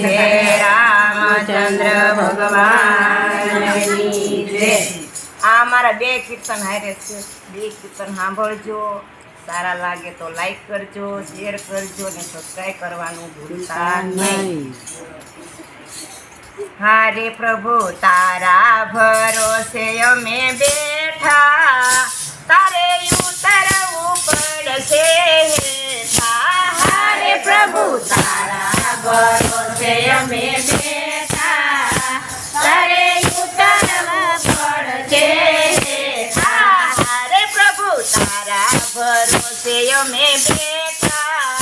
હે રામચંદ્ર ભગવાનની જય. આ મારા 2 કીર્તન હારે છે. 2 કીર્તન સાંભળજો. સારા લાગે તો લાઈક કરજો, શેર કરજો ને સબસ્ક્રાઈબ કરવાનું ભૂલતા નહીં. હારે પ્રભુ તારા ભરોસે અમે બેઠા, તારે ઉતરવું પડશે હેઠા. હારે પ્રભુ તારા ભરોસે અમે બેઠા, તારે ઉતરવું પડશે હેઠા. હારે પ્રભુ તારા ભરોસે અમે બેઠા,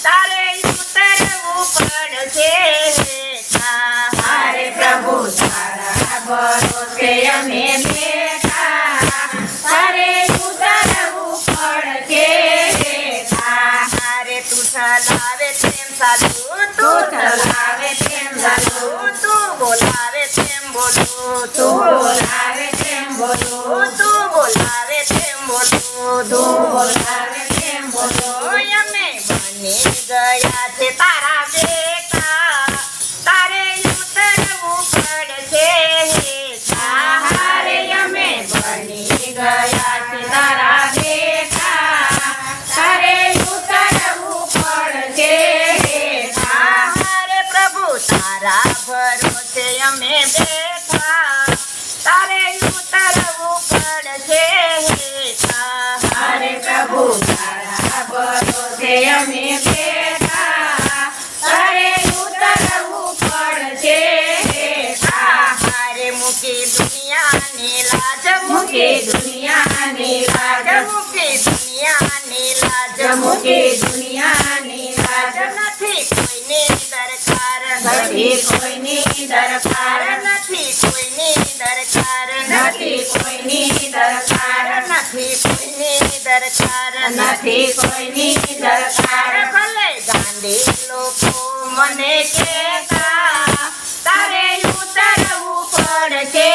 તારે ઉતરવું પડશે હેઠા. હારે પ્રભુ તારા ભરોસે અમે બેઠા, તારે ઉતરવું પડશે હેઠા. હારે તું ચલાવે તેમ ચાલું, તું ચલાવે તેમ ચાલું, તું બોલાવે તેમ બોલું, તું બોલાવે તેમ બોલું, તું બોલાવે તેમ બોલું, તું બોલાવે તેમ બોલું. અમે બની ગયા છે તારા બેટા, તારે ઉતરવું પડશે હેઠા. હારે અમે બની ગયા છે તારા બેટા, તારે ઉતરવું પડશે હેઠા. હારે પ્રભુ તારા ભરોસે અમે બેઠા, તારે ઉતરવું પડશે હેઠા. હારે પ્રભુ તારા ભરોસે અમે બેઠા, તારે ઉતરવું પડશે હેઠા. હારે મૂકી દુનિયાની લાજ, મૂકી દુનિયાની લાજ, મૂકી દુનિયાની લાજ, મૂકી દુનિયાની લાજ. નથી કોઈની દરકાર, નથી કોઈની દરકાર, નથી કોઈની દરકાર, નથી કોઈની દરકાર, નથી કોઈની દરકાર, નથી કોઈની દરકાર. ભલે ગાંડી લોકો મને કહેતા, તારે ઉતરવું પડશે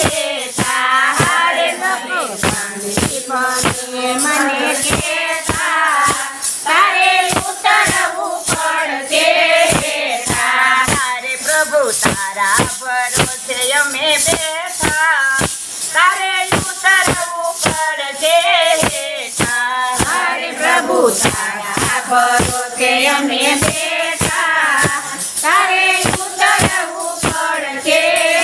હેઠા. હારે લોકો ગાંડી મને કહેતા, તારે ઉતરવું પડશે હેઠા. હારે પ્રભુ તારા ભરોસે અમે બેઠા, તારે ઉતરવું પડશે હેઠા. હારે પ્રભુ તારા ભરોસે અમે બેઠા, તારે ઉતરવું પડશે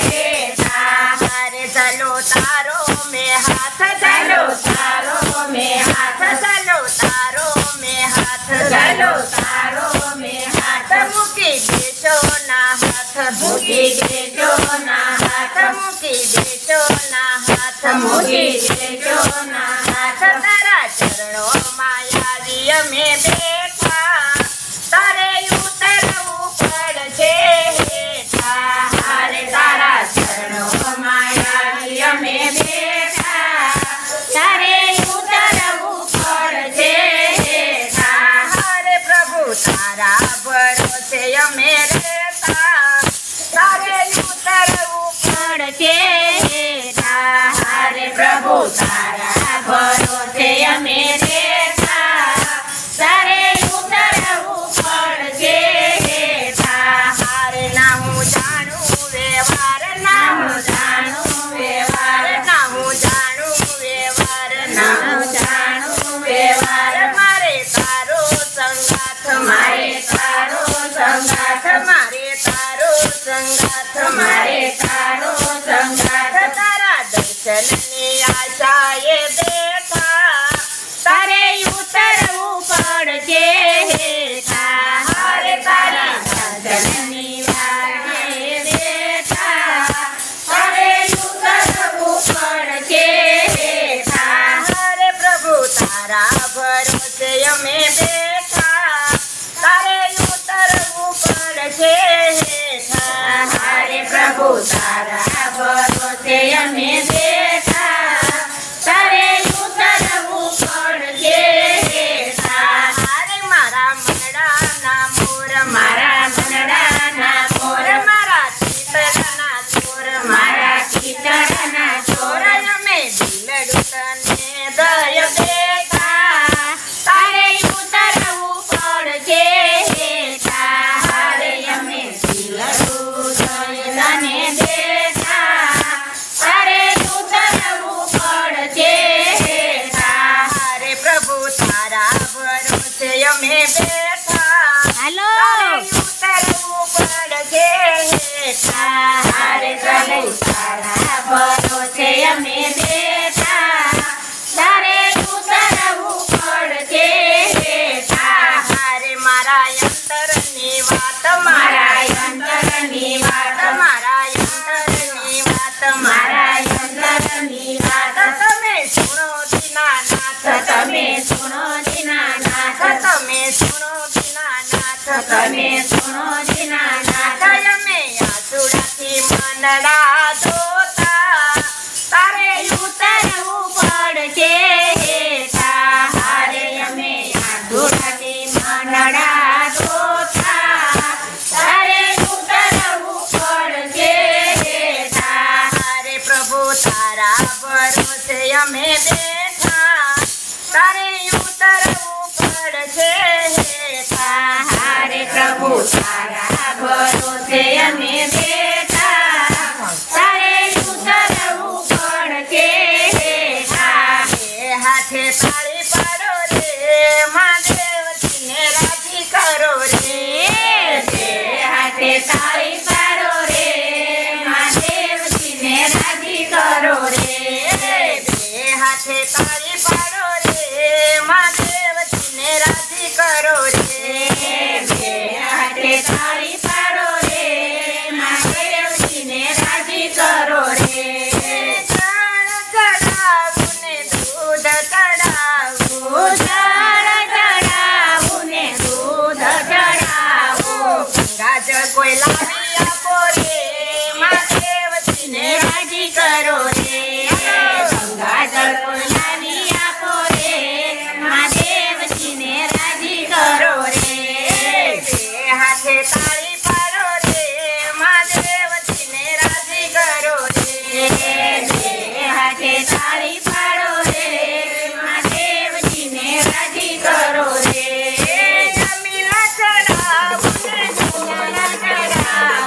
હેઠા. હારે ચાલો તારો મેં હાથ, ચાલો તારો મેં હાથ, ચાલો તારો મેં હાથ, ચાલો તારો મેં હાથ. મૂકી દેશો ના હાથ, મૂકી દેશો ના હાથ, મૂકી દેશો ના હાથ, મૂકી દેશો ના હાથ. તારા ચરણોમાં આવી અમે બેઠા, તારે ઉતરવું પડશે હેઠા. હારે તારા ચરણોમાં આવી અમે બેઠા, તારે ઉતરવું પડશે હેઠા. હારે પ્રભુ તારા ભરોસે અમે રહેતા, તારે ઉતરવું પડશે હેઠા. હારે પ્રભુ તારા ભરોસે અમે રહેતા, તારે ઉતરવું પડશે હેઠા. હારે ના હું જાણું વ્યવહાર, ના હું જાણું વ્યવહાર, ના હું જાણું વ્યવહાર, ના હું જાણું વ્યવહાર. મારે તારો સંગાથ, મારે તારો સંગાથ, મારે તારો સંગાથ, મારે તારો સંગાથ. તારા દર્શનની આશાએ બેઠા, તારે ઉતરવું પડશે હેઠા. હારે તારા દર્શનની આશાએ બેઠા, તારે ઉતરવું પડશે હેઠા. હારે પ્રભુ તારા ભરોસે અમે બેઠા, તારે ઉતરવું પડશે હેઠા. હારે પ્રભુ તારા ભરોસે અમે બેઠા, તારે ઉતરવું પડશે હેઠા. હારે મારા મનડાના મોર, મારા મનડાના મોર, મારા ચિતરના ચોર, મારા ચિતરના ચોર. અમે દિલડું તને દય બેઠા, તારે ઉતરવું પડશે હેઠા. હારે અમે માનડા ધોતા તારે ઉતરવું પડશે હેઠા. હારે અમે આંધળાથી માનડા ધોતા તારે ઉતરવું પડશે હેઠા. હારે પ્રભુ તારા ભરોસે અમે બેઠા તારે ઉતરવું પડશે હેઠા. હારે પ્રભુ તારા ભરોસે અમે બેઠા તારે ઉતરવું પડશે હેઠા. એ હાથે તાળી પાડો રે મહાદેવજીને રાજી કરો રે. બે હાથે તાળી પાડો રે મહાદેવજીને રાજી કરો રે. બે હાથે તાળી પાડો રે મહાદેવજીને રાજી કરો રે. બે હાથે તાળી પાડો રે મહાદેવજીને રાજી કરો રે. જળ ચડાવું ને દૂધ ચડાવું જળ ચડાવું ને દૂધ ચડાવું. ગંગાજળ કોઈ લાવી આપો રે મહાદેવજીને રાજી કરો રે. ગંગાજળ કોઈ લાવી આપો રે મહાદેવજીને રાજી કરો રે. બે હાથે તાળી પાડો રે મહાદેવજીને રાજી કરો રે. બે હાથે તાળી પાડો રે મહાદેવજીને રાજી કરો રે. જમીલા ચડાવું ને જમીલા ચડાવું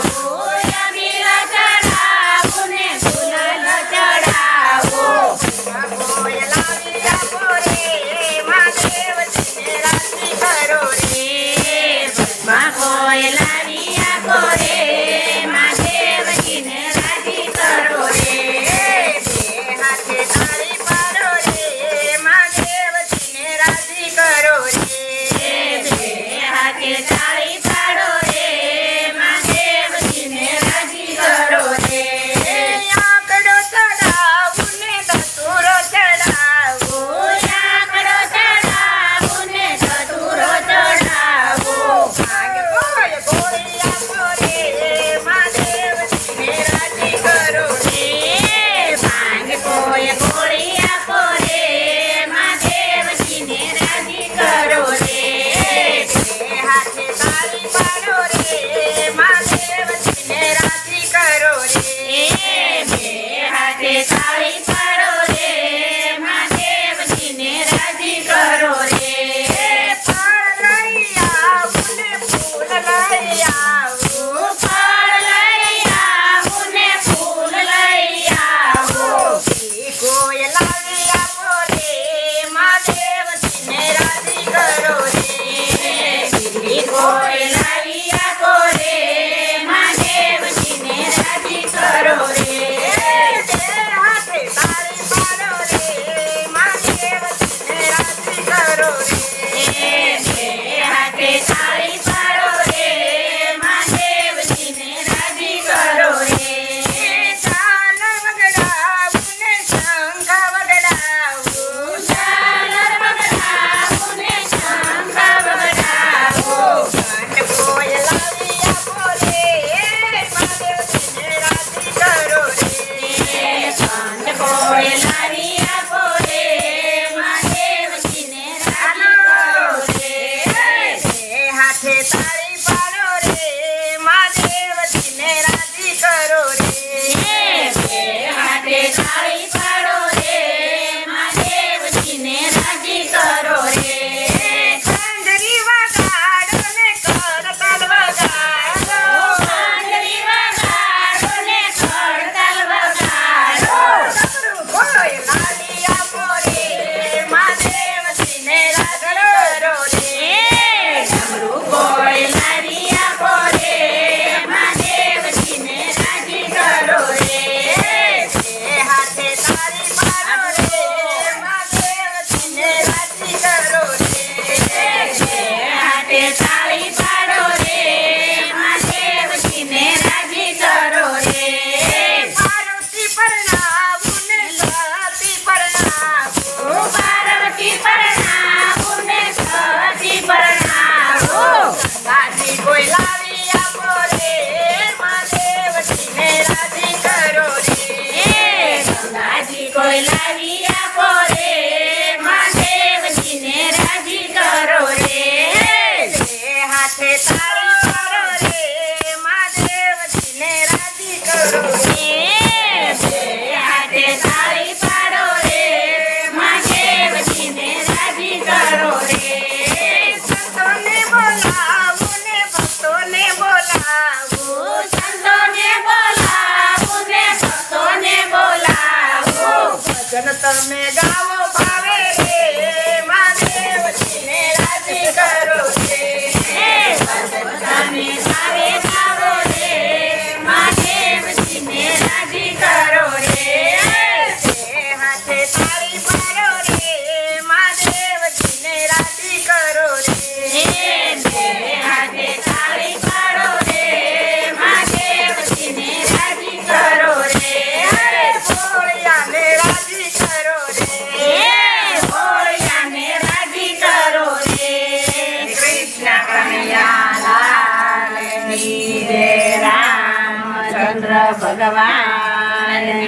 જય રામચંદ્ર ભગવાન